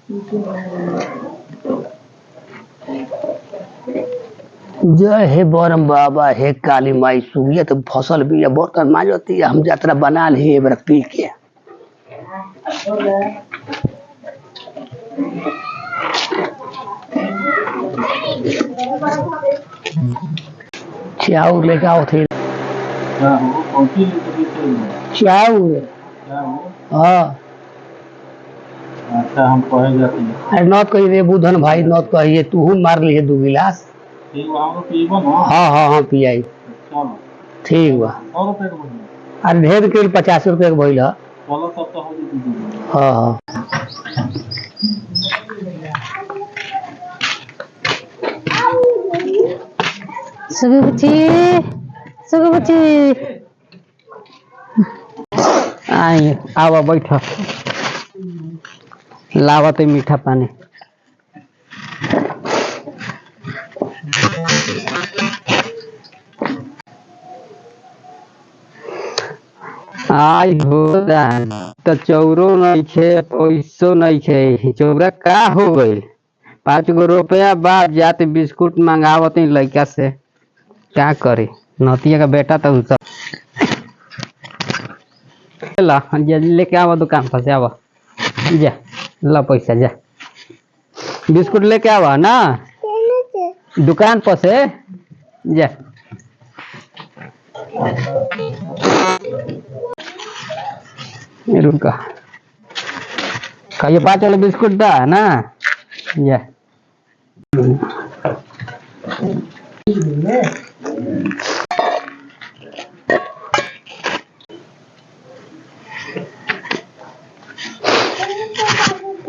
जय हे बरम बाबा, हे काली माई सुनिए तो फसल भी है बर्तन मांजती है। हम यात्रा बना ली एक बार पी के। चाउर लेके आओ थे। चाउर हाँ। अच्छा हम कहे जाते हैं। अरे नौत कही रे बुधन भाई, नौत कहिए तू मार लिए 2 गिलास। ठीक बा, हम पीबो ना। हाँ पियाई। चलो ठीक बा। 100 रुपए का भइल। अरे ढेर के 50 रुपए का भइल है। चलो तब तो हो जी। हाँ सुगुची आई आवा बैठ लावत मीठा पानी। आई हो तो चौरो नहीं छे, पैसो नहीं छे। चौरा का हो गई? 5 गो रुपया बाद जाते बिस्कुट मंगावत लड़का से। क्या करे नतिया का बेटा तो सब ला लेके आवा दुकान पर से। आवा जा ला पैसा जा, बिस्कुट लेके आवा ना दुकान पर से जा। रुका कहिए 5 वाला बिस्कुट दा ना जा।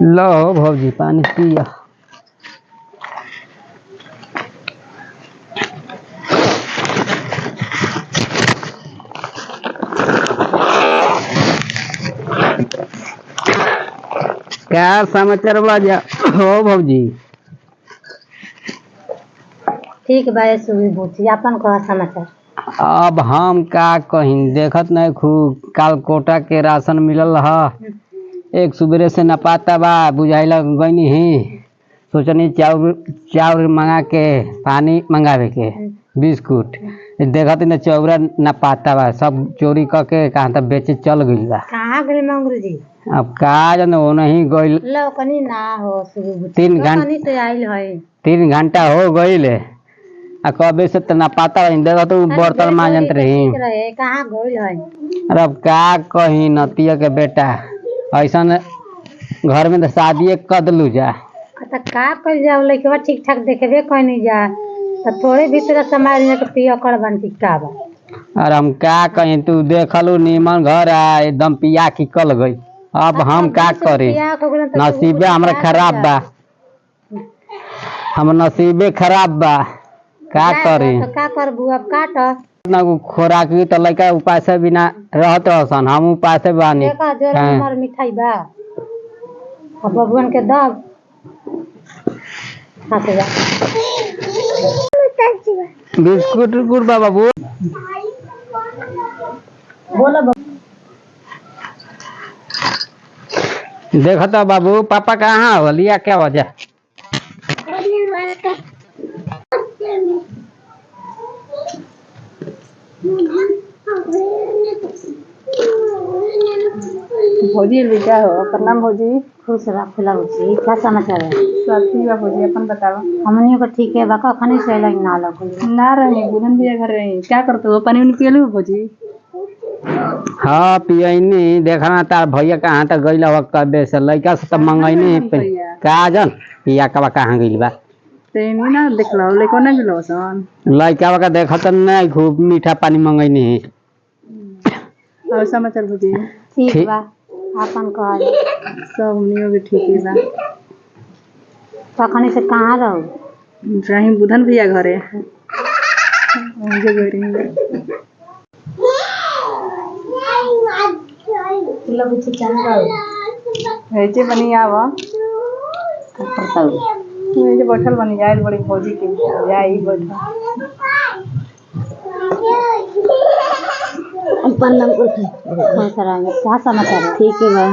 लो भौजी पानी पिया। क्या समाचार बाजा हो भौजी? ठीक बा सुगुची, अपन कहा समाचार? अब हम का कहीं देखत नहीं खूब काल कोटा के राशन मिलल ह। एक सुबेरे से न पाता बा बुझाइला गईनी ही। सोचनी चाउर मंगा के पानी मंगावे के बिस्कुट देखत न चौरा न पाता बा। सब चोरी करके कहाँ तक बेचे चल गई बा। कहाँ गए मंगरू जी? अब का जन वो नहीं गई। लौकनी ना हो सुगुची, 3 घंटा हो गई। आ कबे से त ना पाता देखो तो बर्तन मांजत रही। कहाँ गइल है? अरे अब का कहीं नतिया के बेटा ऐसा घर में तो शादी कदलू जा। तो का कर जाओ लइकवा ठीक ठाक देखबे कहीं जा तो थोड़े भीतर समाज में पिया कर बन टिका बा। अरे हम का कहीं तू देखलू नीमन घर आ एकदम पिया की कल गई। अब हम का करी नसीबे हमरा खराब बा। हम नसीबे खराब बा का करी। तो का करबू अब काट ना खोराक तो लड़का उपाय से बिना रहते हसन। हम उपाय से बानी। देखा जोर हमर मिठाई बा अब भगवान के दब हाथ जा बिस्कुट गुड़ बाबा बोल बोलो। देखता बाबू पापा कहाँ हो लिया क्या वजह? भौजी क्या हो? प्रणाम भौजी। खुश रह फुलाउची, क्या समाचार है? सब ठीक है भौजी, अपन बताओ। हमनियों को ठीक है बका खनी से लग ना लग ना रहे बुधन भैया घर रहे। क्या करते हो? पानी पियलू भौजी? हाँ पियनी। देखना तार भैया कहाँ तक गई कबे से लड़का से तब मंगैनी का जन पिया कबा कहाँ गई बा। तेनी ना देखलो लेको ना गेलो सन लड़का का देखत नहीं खूब मीठा पानी मंगैनी। और समाचार भौजी? ठीक बा अपन कह। सब हमनियों भी ठीक है बा। तखनी से कहाँ रहो? रही बुधन भैया घरे मुझे गई रही। फुलाउची चंगा भेजे बनी आवा मुझे बैठल बनी जाए बड़ी भौजी के जाई बैठल। अपन नाम क्या समाचार है? ठीक है भाई।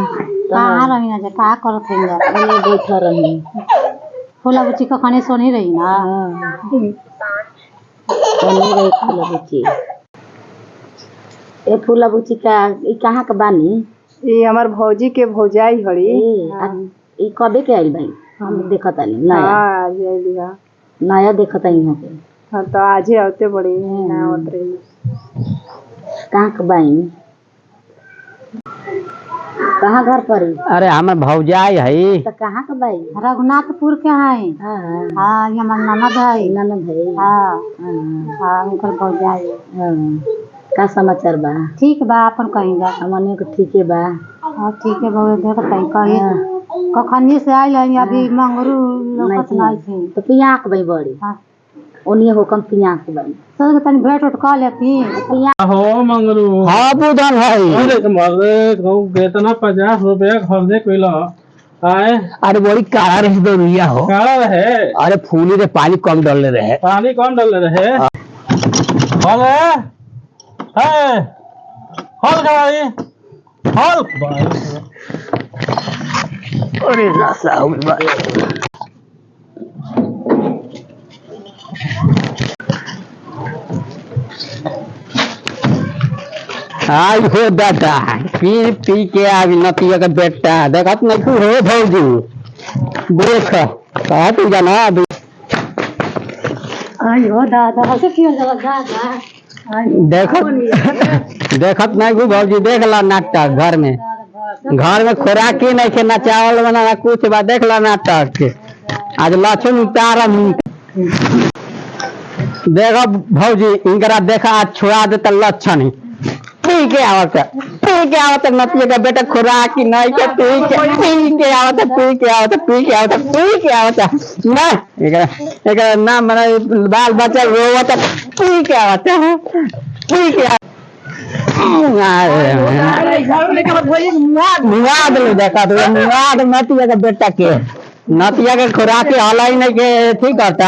कहाँ रही ना जा का करत है जा मैंने बैठा रही फूला बुच्ची का खाने सोनी रही ना कौन रही फूला बुची ए फूला बुची का ई कहाँ का बानी ये हमार भौजी के भौजाई हड़ी ई कबे के आइल भाई हम देखत आनी नया हाँ आज आइली है नया देखत आई यहाँ पे हाँ तो आज ही आते बड़ी ना उतरे कहाँ का बाई कहाँ घर पर अरे हमें भौजाई है तो कहाँ का बाई रघुनाथपुर के हैं हाँ हाँ ये हमार ननद है ननद है हाँ हाँ हाँ उनकर भौजाई है हाँ। का समाचार बा ठीक बा अपन कहीं जा हमने को ठीक है बा हाँ ठीक है बहुत देखत है कहीं कखनी से आइल है अभी मंगरू लोकत नहीं थे तो पियाक बाई बड़ी हाँ ओनिए हुकम पियाक बाई सर तनी भेंट उठ कर लेती हो मंगरू हाँ बुधन भाई अरे मर्दे कहूँ वेतना 50 रुपया खरीदे कोइला आए अरे बड़ी काला रही दो रुइया हो काला रहे अरे फूली रे पानी कम डालने रहे पानी कौन डाल रहे हॉल है हॉल का भाई हॉल अरे नशा हो गई भाई। आई हो दादा पी पी के आवी नतिया का बेटा देखत नहीं तू हो भौजी देख कहा तू जाना अयो दादा ऐसे क्यों जला दादा देखत देखत नहीं तू भौजी देख ला नाटक घर में खुराक ही नहीं खे ना चावल बना ना कुछ बा देख ला नाटक आज लक्षण उतार देखो भौजी इनकरा देखा आज छुड़ा देता लक्षण पी के आवत नतिया का बेटा खुराक ही नहीं के पी के आवत ना एक नाम मेरा बाल बच्चा रोवत पी के आवत देखा तो नतिया का बेटा के नतिया के खुराक हल ही नहीं के ठीक करता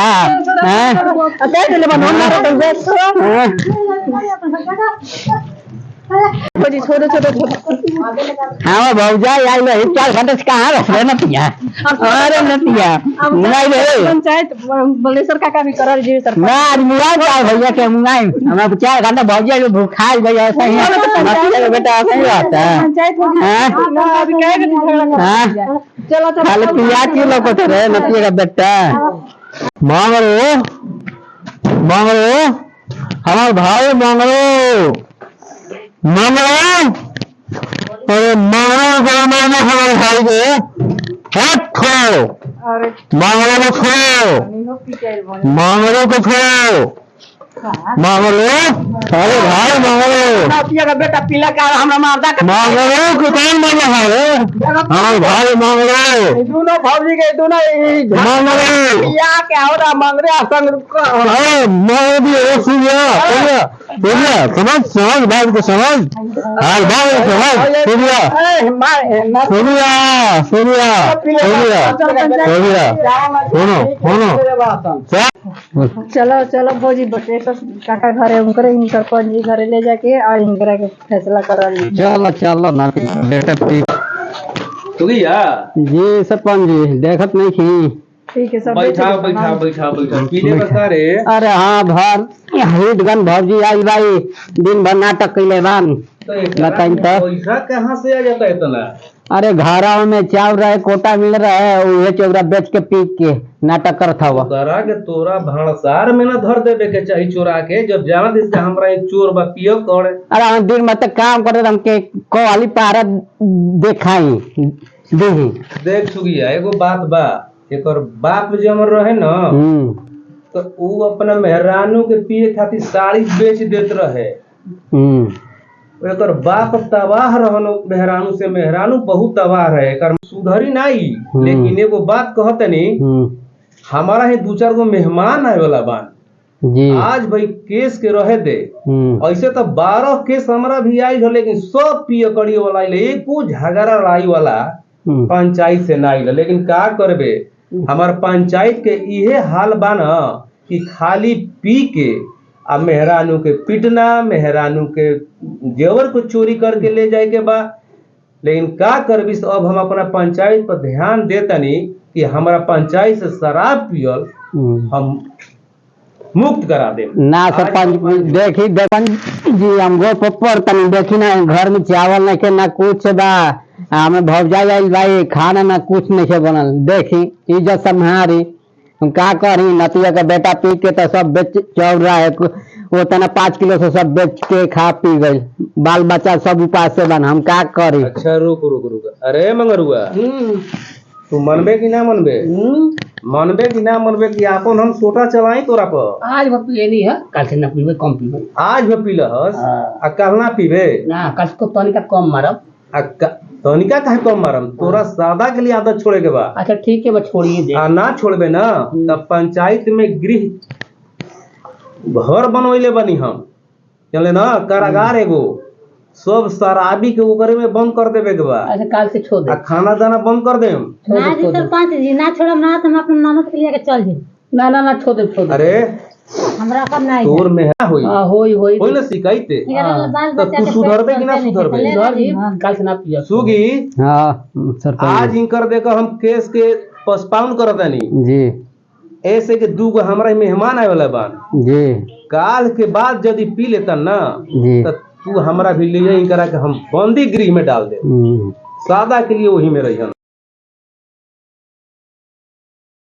हाँ भौजा आई रही 4 घंटे से कहाँ रहे नतिया अरे नतिया मुंगाई रे पंचायत बलेश्वर काका भी करल जी सर मैं आज मुंगाई क्या भैया के मुंगाई हमें 4 घंटे भौजा जो भूखा गया ऐसा ही नतिया का बेटा ऐसा ही रहता है अभी क्या झगड़ा चलो खाली पिया की लोग रे नतिया का बेटा मांगरो हमारे भाई मांगरो अरे मांगरो हमारे भाई के हाथ खोलो मांगरो को खोलो मांगरो को खोलो मांगरो अरे भाई मांगरो नतिया का बेटा पीला का हमरा मारदा मांगरो को कौन मांगा है रे हमारे भाई मांगरो दोनों भौजी के दोनों मांगरो पिया के होरा मांगरे संग अरे मांगरो भी एक सुनिया समझ बात को समझ हाल बात सुनो चलो चलो भौजी बटे काका घरे उनकरे इनकर पंजी घरे ले जाके और इनकरा के फैसला करल चलो ना बेटा तो गया जी सरपंच जी देखत नहीं थी ठीक है सब बैठा पीले बता रे अरे हाँ भर हिट गन भौजी आई भाई दिन भर नाटक कैले बान बताई तो पैसा कहाँ से आ जाता है इतना अरे घरों में चावल रहे कोटा मिल रहा है उहे चोरा बेच के पी के नाटक करता हुआ करा के तोरा भाड़सार में ना धर देवे के चाहिए चोरा के जब जाना दिस हमरा एक चोर बा पियो करे अरे हम दिन में तक काम करे हमके कोली पारा देखाई देही देख सुगिया एगो बात बा एकर बाप जब रहे ना तो ऊ अपना मेहरानू के पिए खातिर साड़ी बेच देत रहे एकर बाप तबाह रहन मेहरानू से मेहरानू बहुत तबाह रहे एकर सुधरी नहीं लेकिन एगो बात कहतनी हमारा ही 2-4 गो मेहमान आए वाला बान जी आज भाई केस के रहे दे ऐसे तो 12 केस हमारा भी आई हो लेकिन सब पिए कड़ी वाला एको झगड़ा लड़ाई वाला पंचायत से ना आइल लेकिन का करबे हमार पंचायत के इहे हाल बा न कि खाली पी के आ मेहरानू के पिटना मेहरानू के जेवर को चोरी करके ले जाए के बा लेकिन का करबी से अब हम अपना पंचायत पर ध्यान देतनी कि हमारा पंचायत से शराब पियल हम मुक्त करा दे। ना सरपंच देखी जी हमको पप्पर तनी देखी ना घर में चावल नहीं के ना कुछ बा हमें भौजाई आई भाई खाना ना कुछ नहीं के बनल देखी इज्जत संहारी हम का करी नतिया का बेटा पी के तो सब बेच चल रहा है वो तना 5 किलो से सब बेच के खा पी गई बाल बच्चा सब उपास से बन हम का करी। अच्छा रुक अरे मंगरुआ तू मनबे कि ना मनबे कि ना मनबे कि आपन हम सोटा चलाई तोरा पर आज वो पिए नहीं है कल से ना पीबे कम पीबे आज भी पीलहस आ कल ना पीबे ना कल को तनिका कम मारब तनिका काहे कम मारम तोरा सादा के लिए आदत छोड़े के बा। अच्छा ठीक है बस छोड़िए दे आ ना छोड़बे ना तब पंचायत में गृह घर बनवैले बनी हम चले ना कारागार एगो सब शराबी के ओकरे में बंद कर देबे के बा। अच्छा काल से छोड़ दे आ खाना दाना बंद कर देम। ना जी सरपंच जी ना छोड़म ना तो हम अपना ननद के लेके चल जाए। ना छोड़ दे अरे हमरा कब ना तोर में है होई होई ना शिकायते बाल तो बच्चा तू सुधरबे कि ना सुधरबे काल से ना पिया सुगी हां सरपंच आज इनकर देखो हम केस के पोस्टपोन कर देनी जी ऐसे के दूगो हमरा मेहमान आए वाला बान जी काल के बाद यदि पी लेता ना जी तो तू हमरा भी ले जाई करा के हम बंदी गृह में डाल दे सादा के लिए वही में रही